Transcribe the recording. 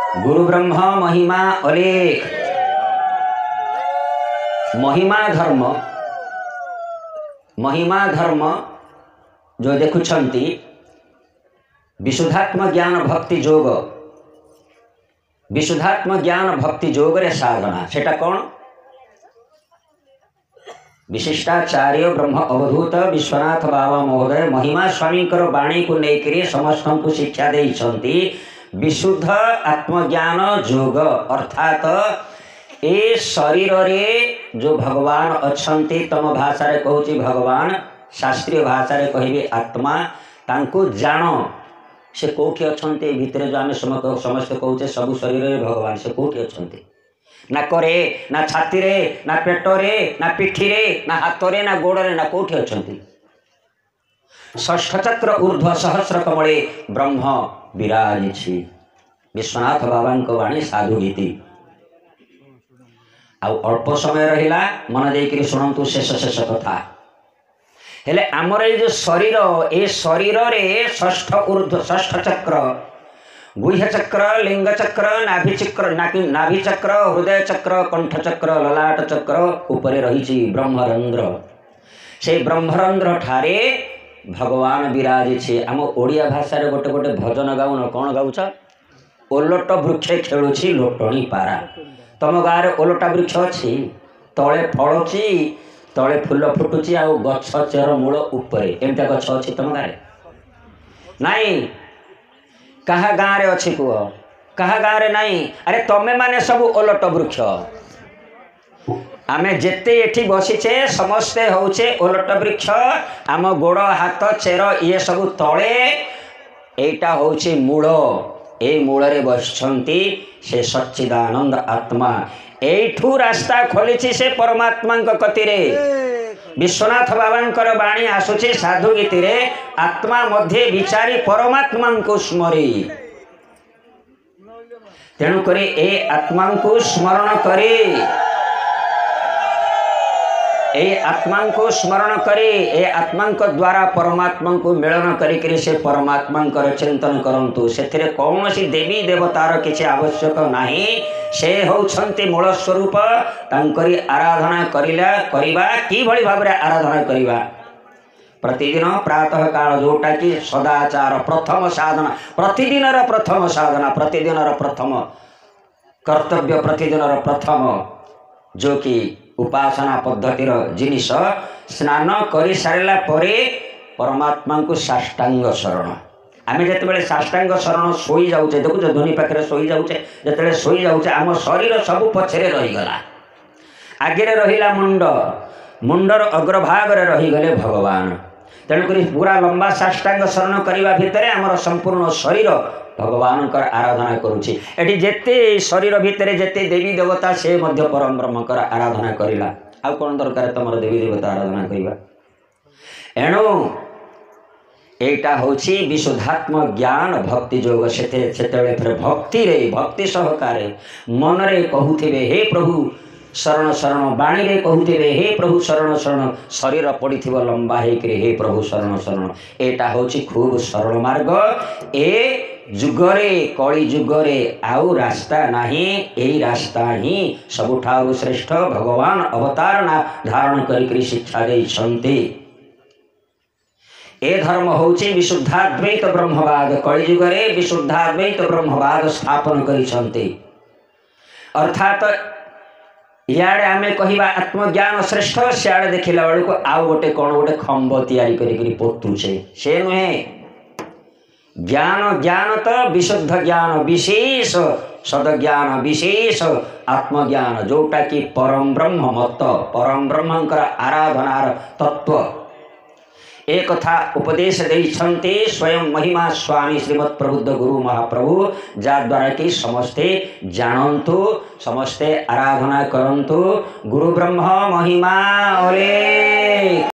गुरु ब्रह्म महिमा अलेख। महिमा धर्म जो देखुछंती विशुद्धात्म ज्ञान भक्ति जोग, विशुद्धात्म ज्ञान भक्ति जोग रे साधना सेटा कौन? विशिष्टाचार्य ब्रह्म अवधूत विश्वनाथ बाबा महोदय महिमा स्वामी बाणी को लेकर समस्त को शिक्षा देइछंती। विशुद्ध आत्मज्ञान जोग अर्थात ए शरीर रे जो भगवान अछंती, तम भाषा रे कहूची भगवान, शास्त्रीय भाषा रे कहिबे आत्मा, तांको जानो से कोठी अछंती भितरे जो आमे समस्त कहूचे सब शरीर रे भगवान से कोठी अछंती? ना करे, ना छाती रे, ना पेट रे, ना पिठी रे, ना हाथ रे, ना गोड़ रे, ना कोठी अछंती? षष्ठ चक्र ऊर्ध्व सहस्र कमले ब्रह्म विराजिछि। विश्वनाथ बाबा वाणी साधु गीति। अल्प समय रहिला मन देकर शुणु शेष शेष कथा। हेले आमर ये जो शरीर, ए शरीर रे षष्ठ ऊर्ध्व षष्ठ चक्र, गुह्य चक्र, लिंग चक्र, नाभि चक्र, हृदय चक्र, कंठ चक्र, ललाट चक्र उपरे रही ब्रह्मरंध्र। से ब्रह्मरंध्र ठारे भगवान विराजिछे। आम ओडिया भाषा रे गोटे गोटे भजन गाउन, कौन गाउछ? ओलट वृक्ष खेलुछि लोटणी पारा। तम गाँव में ओलटा वृक्ष अच्छी, तले फल अच्छी, तले फूल फुटुची, आ गछ चेर मूल उपरे एमता गछ अच्छी तम गाँव नाई? कहा गाँव में अच्छी कुह? कहा गाँव में नाई? अरे तमें माने सब ओलट वृक्ष। आमे जेते एठी बसीचे समस्ते होचे ओलट वृक्ष। आम गोड़ हाथ चेर ये सब तले, एटा होचे मूल। ए मूल रे बसछंती से सच्चिदानंद आत्मा। एठू रास्ता खोली से परमात्मा कतिरे। विश्वनाथ बाबा बाणी आसुची साधु गीति रे, आत्मा मध्य विचारी परमात्मा को स्मरी। तेणुक ए आत्मा को स्मरण करे, ए आत्मा को स्मरण करे, ए आत्मा द्वारा परमात्मा को मिलन करी से परमात्मा चिंतन करंतु। से कौन सी देवी देवतार किसी आवश्यक नहीं। से होउछंती मूल स्वरूप। तांकरी आराधना करिबा कि भली भाबरे आराधना करिबा? प्रतिदिन प्रातः काल जोटा कि सदाचार प्रथम साधना, प्रतिदिन प्रथम साधना, प्रतिदिन प्रथम कर्तव्य, प्रतिदिन प्रथम जो कि उपासना पद्धतिर जिनिस। स्नान कर सारा परे परमात्मा को साष्टांग शरण। आम जिते साष्टांग शरण शोई जाऊे, देखुच ध्वनि पाखे शोई जाऊे, जिते शोई जाऊे आम शरीर सब पछरे रहीगला। आगे रहिला मुंड, मुंडर अग्रभाग रहीगले भगवान। तेणुक पूरा लंबा साष्टांग शरण करने भितर आमर संपूर्ण शरीर भगवान आराधना करुछि। एटी जेते शरीर भितर जेते देवी देवता से मध्य परम ब्रह्म आराधना करिला। आ कौन दरकार तुम देवी देवता आराधना करिबा? एणु एटा होछि विशुद्धात्म ज्ञान भक्ति जोग। सेतेबेले फिर भक्ति रे, भक्ति सहकारे मन रे कहूथिबे हे प्रभु शरण शरण, बाणी रे कहूथिबे हे प्रभु शरण शरण, शरीर पड़िथिबो लंबा हेकरे हे प्रभु शरण शरण। एटा होछि खूब सरल मार्ग। ए जुगरे कली जुगरे आउ रास्ता नहीं, यही रास्ता ही सबुठारु श्रेष्ठ भगवान अवतार धारण करी शिक्षा देइछंती। ए धर्म होछि विशुद्धाद्वैत ब्रह्मवाद। कली जुगरे विशुद्धाद्वैत ब्रह्मवाद स्थापन करिछंती। अर्थात इयाड़े आमे कहिबा आत्मज्ञान श्रेष्ठ, सियाड़े देखिला बेलू आउ गोटे कौन गोटे खंब तैयारी करी पोतुछे। से नुहे ज्ञान। ज्ञान तो विशुद्ध ज्ञान विशेष, सदज्ञान विशेष, आत्मज्ञान जोटा कि परम ब्रह्म मत, परम ब्रह्मंकर आराधनार तत्व। एक कथा उपदेश देइछंती स्वयं महिमा स्वामी श्रीमद प्रबुद्ध गुरु महाप्रभु, जा द्वारा कि समस्ते जानन्तु, समस्ते आराधना करन्तु। गुरु ब्रह्म महिमा ओले।